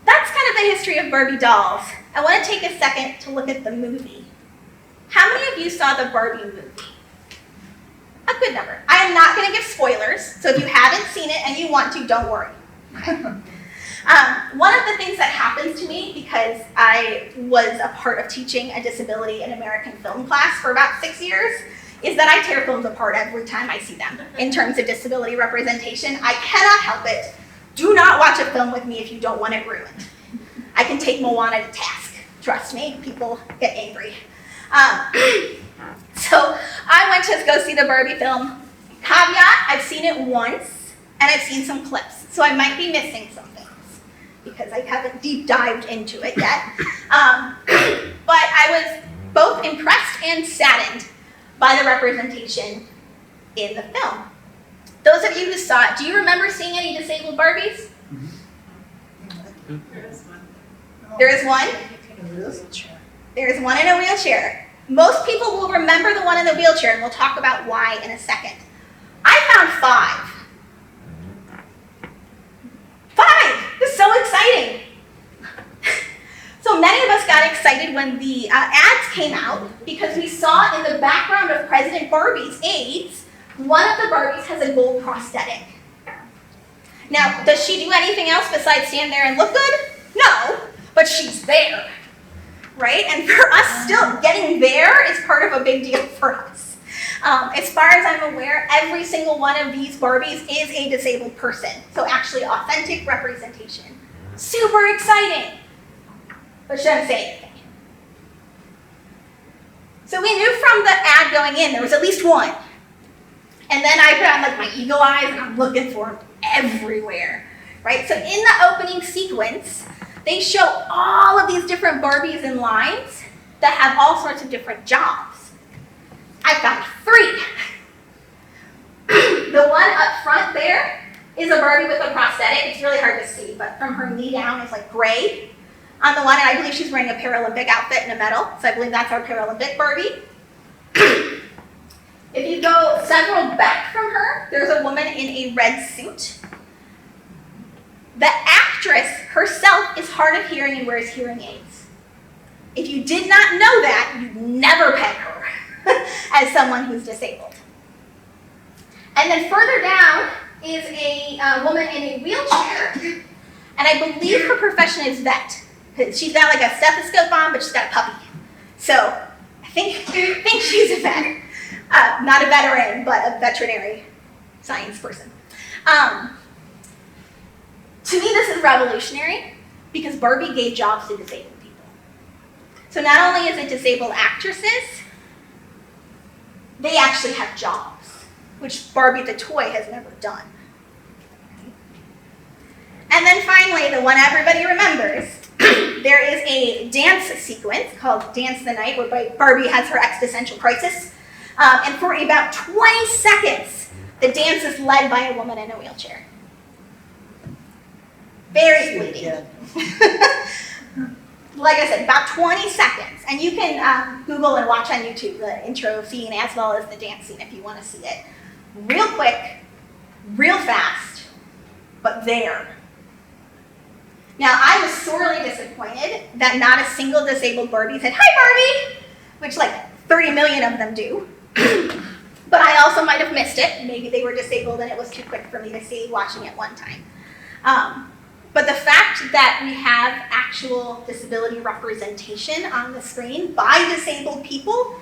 that's kind of the history of Barbie dolls. I want to take a second to look at the movie. How many of you saw the Barbie movie? A good number. I am not going to give spoilers, so if you haven't seen it and you want to, don't worry. One of the things that happens to me, because I was a part of teaching a disability and American film class for about 6 years, is that I tear films apart every time I see them in terms of disability representation. I cannot help it. Do not watch a film with me if you don't want it ruined. I can take Moana to task. Trust me, people get angry. So I went to go see the Barbie film. Caveat, I've seen it once, and I've seen some clips, so I might be missing some things because I haven't deep dived into it yet. But I was both impressed and saddened by the representation in the film. Those of you who saw it, do you remember seeing any disabled Barbies? There is one. There is one? There is one in a wheelchair. Most people will remember the one in the wheelchair, and we'll talk about why in a second. I found 5. 5! It's so exciting. So many of us got excited when the ads came out because we saw in the background of President Barbie's aides, one of the Barbies has a gold prosthetic. Now, does she do anything else besides stand there and look good? No, but she's there. Right? And for us, still getting there is part of a big deal for us. As far as I'm aware, every single one of these Barbies is a disabled person. So actually authentic representation. Super exciting. But she doesn't say anything. So we knew from the ad going in, there was at least one. And then I put on like my eagle eyes and I'm looking for them everywhere. Right? So in the opening sequence, they show all of these different Barbies in lines that have all sorts of different jobs. I found 3. The one up front there is a Barbie with a prosthetic. It's really hard to see, but from her knee down is like gray. On the one, and I believe she's wearing a Paralympic outfit and a medal, so I believe that's our Paralympic Barbie. If you go several back from her, there's a woman in a red suit. The actress herself is hard of hearing and wears hearing aids. If you did not know that, you'd never peg her as someone who's disabled. And then further down is a woman in a wheelchair, and I believe her profession is vet. She's got like a stethoscope on, but she's got a puppy. So I think she's a vet. Not a veteran, but a veterinary science person. To me, this is revolutionary because Barbie gave jobs to disabled people. So not only is it disabled actresses, they actually have jobs, which Barbie the toy has never done. And then finally, the one everybody remembers, there is a dance sequence called Dance the Night, where Barbie has her existential crisis. And for about 20 seconds, the dance is led by a woman in a wheelchair. Very fleeting. Like I said, about 20 seconds. And you can Google and watch on YouTube the intro scene as well as the dance scene if you want to see it. Real quick, real fast, but there. Now, I was sorely disappointed that not a single disabled Barbie said, "Hi, Barbie," which like 30 million of them do. But I also might have missed it. Maybe they were disabled and it was too quick for me to see watching it one time. But the fact that we have actual disability representation on the screen by disabled people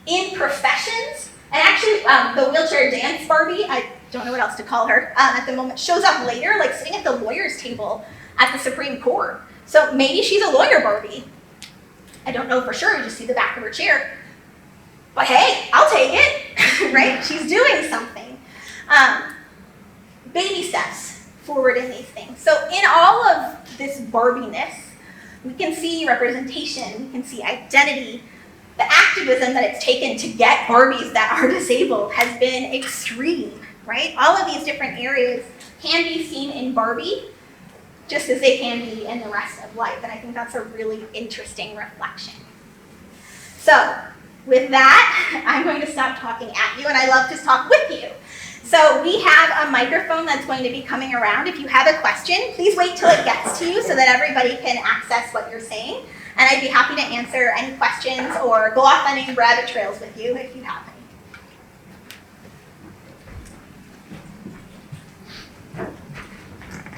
in professions, and actually the wheelchair dance Barbie, I don't know what else to call her at the moment, shows up later, like sitting at the lawyer's table at the Supreme Court. So maybe she's a lawyer Barbie. I don't know for sure, you just see the back of her chair. But hey, I'll take it, right? She's doing something. Baby steps forward in these things. So in all of this Barbie-ness, we can see representation, we can see identity. The activism that it's taken to get Barbies that are disabled has been extreme, right? All of these different areas can be seen in Barbie, just as they can be in the rest of life. And I think that's a really interesting reflection. So with that, I'm going to stop talking at you, and I love to talk with you. So we have a microphone that's going to be coming around. If you have a question, please wait till it gets to you so that everybody can access what you're saying. And I'd be happy to answer any questions or go off on any rabbit trails with you if you have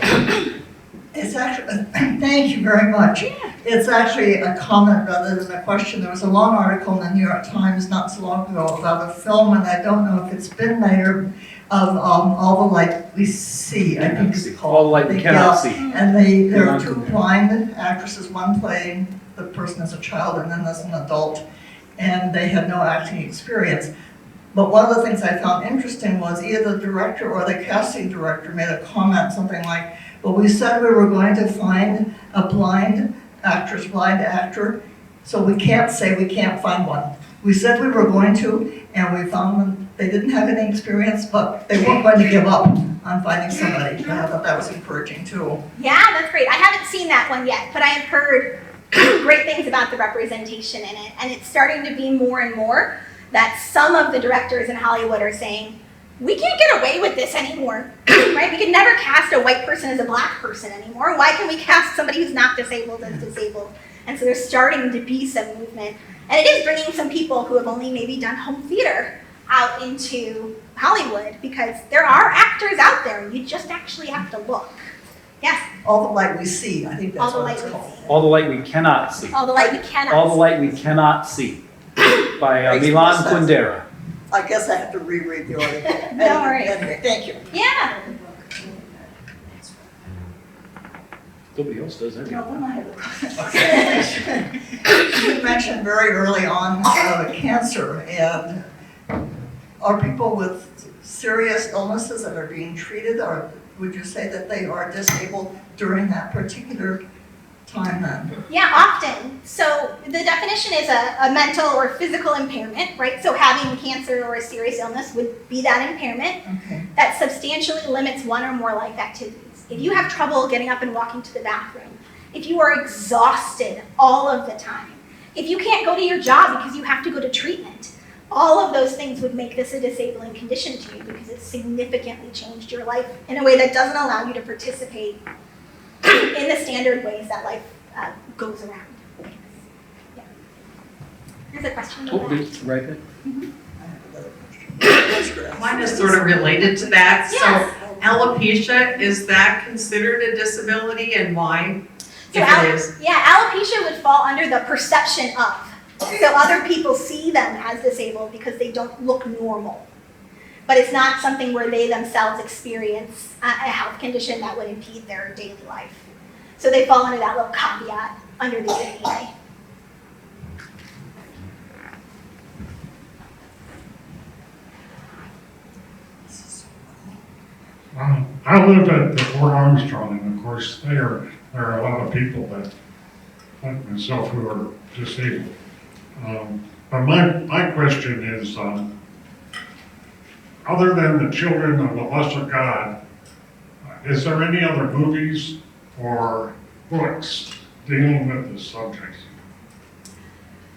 any. It's actually, thank you very much. Yeah. It's actually a comment rather than a question. There was a long article in the New York Times not so long ago about a film, and I don't know if it's been made, of All the Light We See, I think it's called. All the light we cannot see. And there are two blind actresses, one playing the person as a child and then as an adult, and they had no acting experience. But one of the things I found interesting was either the director or the casting director made a comment, something like, well, we said we were going to find a blind actor, so we can't say we can't find one. We said we were going to, and we found them. They didn't have any experience, but they weren't going to give up on finding somebody. And I thought that was encouraging too. Yeah, that's great. I haven't seen that one yet, but I have heard great things about the representation in it. And it's starting to be more and more that some of the directors in Hollywood are saying, we can't get away with this anymore, right? We can never cast a white person as a black person anymore. Why can we cast somebody who's not disabled as disabled? And so there's starting to be some movement. And it is bringing some people who have only maybe done home theater out into Hollywood, because there are actors out there. You just actually have to look. Yes? All the Light We See, I think that's All the what it's Light We called. See. All the light we cannot see. All the light we cannot All the see. light we cannot see. By Makes Milan more sense. Kundera. I guess I have to reread the article. No worries. Anyway, thank you. Yeah. Nobody else does anything. No, one I have. You mentioned very early on cancer, and are people with serious illnesses that are being treated, or would you say that they are disabled during that particular time then? Yeah, often. So the definition is a mental or physical impairment, right? So having cancer or a serious illness would be that impairment Okay. that substantially limits one or more life activities. If you have trouble getting up and walking to the bathroom, if you are exhausted all of the time, if you can't go to your job because you have to go to treatment, all of those things would make this a disabling condition to you because it significantly changed your life in a way that doesn't allow you to participate in the standard ways that life goes around. Yeah. There's a question about Totally, that. right there. Mine is sort of related to that. Yes. So alopecia, is that considered a disability, and why? So If it is. yeah, alopecia would fall under the perception of. So other people see them as disabled because they don't look normal. But it's not something where they themselves experience a health condition that would impede their daily life. So they fall under that little caveat under the ADA. I lived at the Fort Armstrong, and of course, there are a lot of people that, like myself, who are disabled. But my question is, other than the Children of a Lesser God, is there any other movies or books dealing with this subject?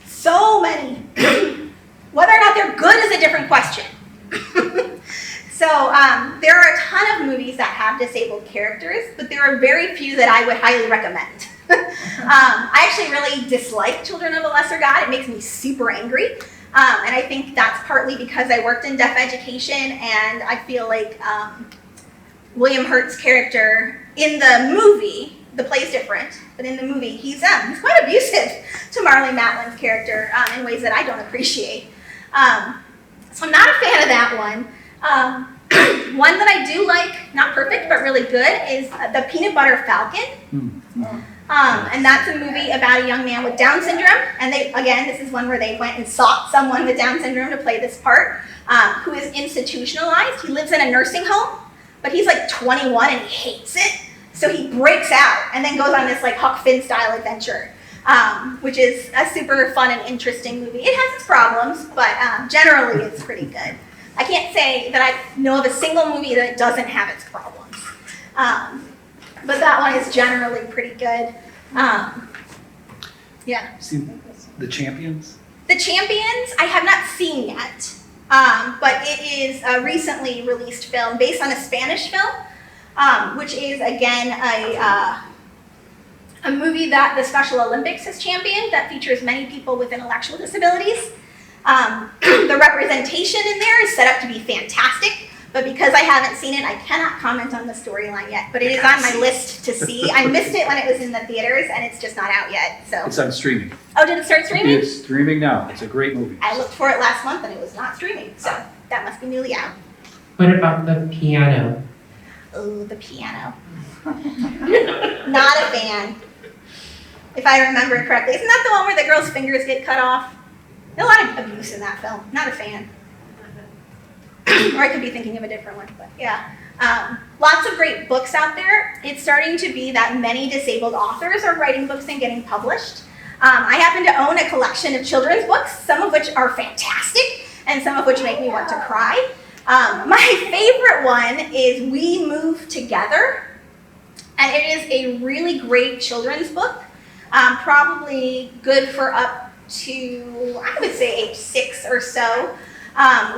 So many. Whether or not they're good is a different question. So there are a ton of movies that have disabled characters, but there are very few that I would highly recommend. I actually really dislike Children of a Lesser God. It makes me super angry. And I think that's partly because I worked in deaf education, and I feel like William Hurt's character in the movie, the play's different, but in the movie he's quite abusive to Marlee Matlin's character in ways that I don't appreciate. So I'm not a fan of that one. One that I do like, not perfect, but really good, is The Peanut Butter Falcon. And that's a movie about a young man with Down syndrome. And this is one where they went and sought someone with Down syndrome to play this part, who is institutionalized. He lives in a nursing home, but he's like 21 and he hates it. So he breaks out and then goes on this like Huck Finn style adventure, which is a super fun and interesting movie. It has its problems, but generally it's pretty good. I can't say that I know of a single movie that doesn't have its problems. But that one is generally pretty good. Yeah. See The Champions? The Champions, I have not seen yet. But it is a recently released film based on a Spanish film, which is, again, a movie that the Special Olympics has championed that features many people with intellectual disabilities. The representation in there is set up to be fantastic, but because I haven't seen it, I cannot comment on the storyline yet, but it is on my list to see. I missed it when it was in the theaters, and it's just not out yet, so. It's on streaming. Oh, did it start streaming? It's streaming now. It's a great movie. I looked for it last month, and it was not streaming, so that must be newly out. What about the piano? Oh, the piano. Not a fan, if I remember correctly. Isn't that the one where the girl's fingers get cut off? A lot of abuse in that film. Not a fan. Or I could be thinking of a different one, but yeah. Lots of great books out there. It's starting to be that many disabled authors are writing books and getting published. I happen to own a collection of children's books, some of which are fantastic, and some of which make me want to cry. My favorite one is We Move Together, and it is a really great children's book, probably good for up to, I would say, age 6 or so,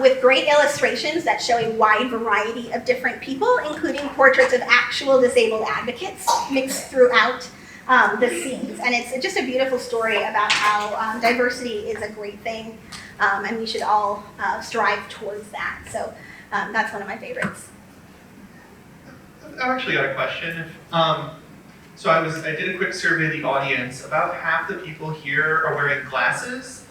with great illustrations that show a wide variety of different people, including portraits of actual disabled advocates mixed throughout the scenes. And it's just a beautiful story about how diversity is a great thing, and we should all strive towards that. So that's one of my favorites. I've actually got a question. So I did a quick survey of the audience. About half the people here are wearing glasses.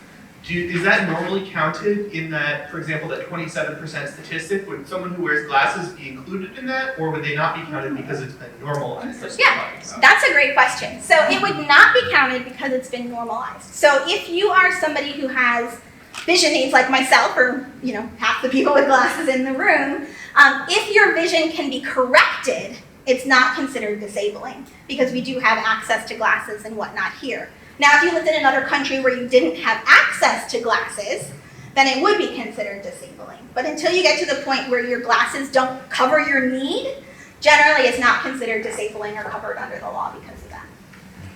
Is that normally counted in that, for example, that 27% statistic? Would someone who wears glasses be included in that, or would they not be counted because it's been normalized? Yeah, that's a great question. So it would not be counted because it's been normalized. So if you are somebody who has vision needs like myself, or half the people with glasses in the room, if your vision can be corrected, it's not considered disabling because we do have access to glasses and whatnot here. Now, if you lived in another country where you didn't have access to glasses, then it would be considered disabling. But until you get to the point where your glasses don't cover your need, generally it's not considered disabling or covered under the law because of that.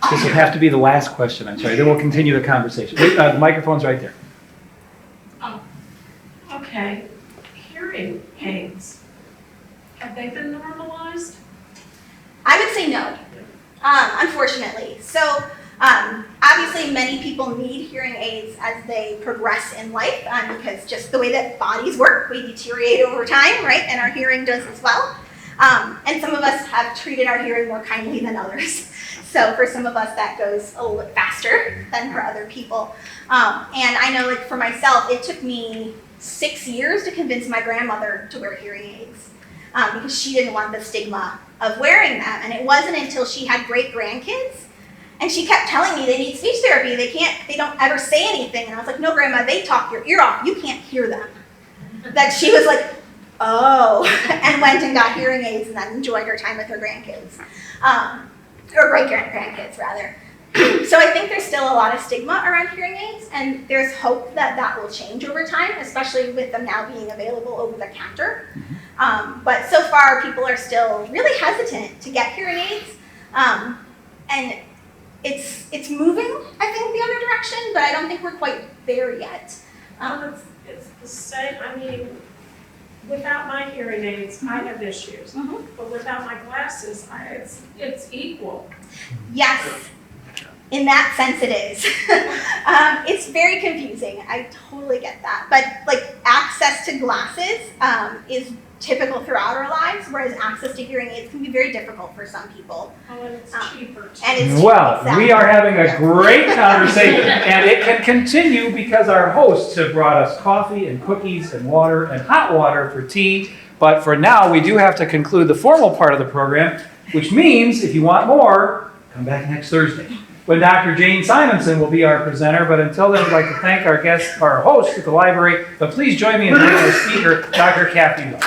This will have to be the last question, I'm sorry. Then we'll continue the conversation. Wait, the microphone's right there. Okay, hearing aids, have they been normalized? I would say no, unfortunately. So obviously many people need hearing aids as they progress in life because just the way that bodies work, we deteriorate over time, right? And our hearing does as well. And some of us have treated our hearing more kindly than others. So for some of us that goes a little bit faster than for other people. And I know like for myself, it took me 6 years to convince my grandmother to wear hearing aids because she didn't want the stigma of wearing them. And it wasn't until she had great grandkids and she kept telling me they need speech therapy. They don't ever say anything. And I was like, no, Grandma, they talk your ear off. You can't hear them. That she was like, oh, and went and got hearing aids and then enjoyed her time with her grandkids, or great-grandkids rather. So I think there's still a lot of stigma around hearing aids, and there's hope that that will change over time, especially with them now being available over the counter. But so far, people are still really hesitant to get hearing aids, and it's moving, I think, the other direction, but I don't think we're quite there yet. It's the same, I mean, without my hearing aids, I have issues. But without my glasses, it's equal. Yes, in that sense it is. It's very confusing. I totally get that. But like access to glasses is typical throughout our lives, whereas access to hearing aids can be very difficult for some people. Oh, and it's cheaper too. And it's Well, exactly. we are having a great conversation, and it can continue because our hosts have brought us coffee and cookies and water and hot water for tea. But for now, we do have to conclude the formal part of the program, which means if you want more, come back next Thursday, when Dr. Jane Simonson will be our presenter. But until then, I'd like to thank our guest, our host at the library. But please join me in thanking our speaker, Dr. Cathy Webb.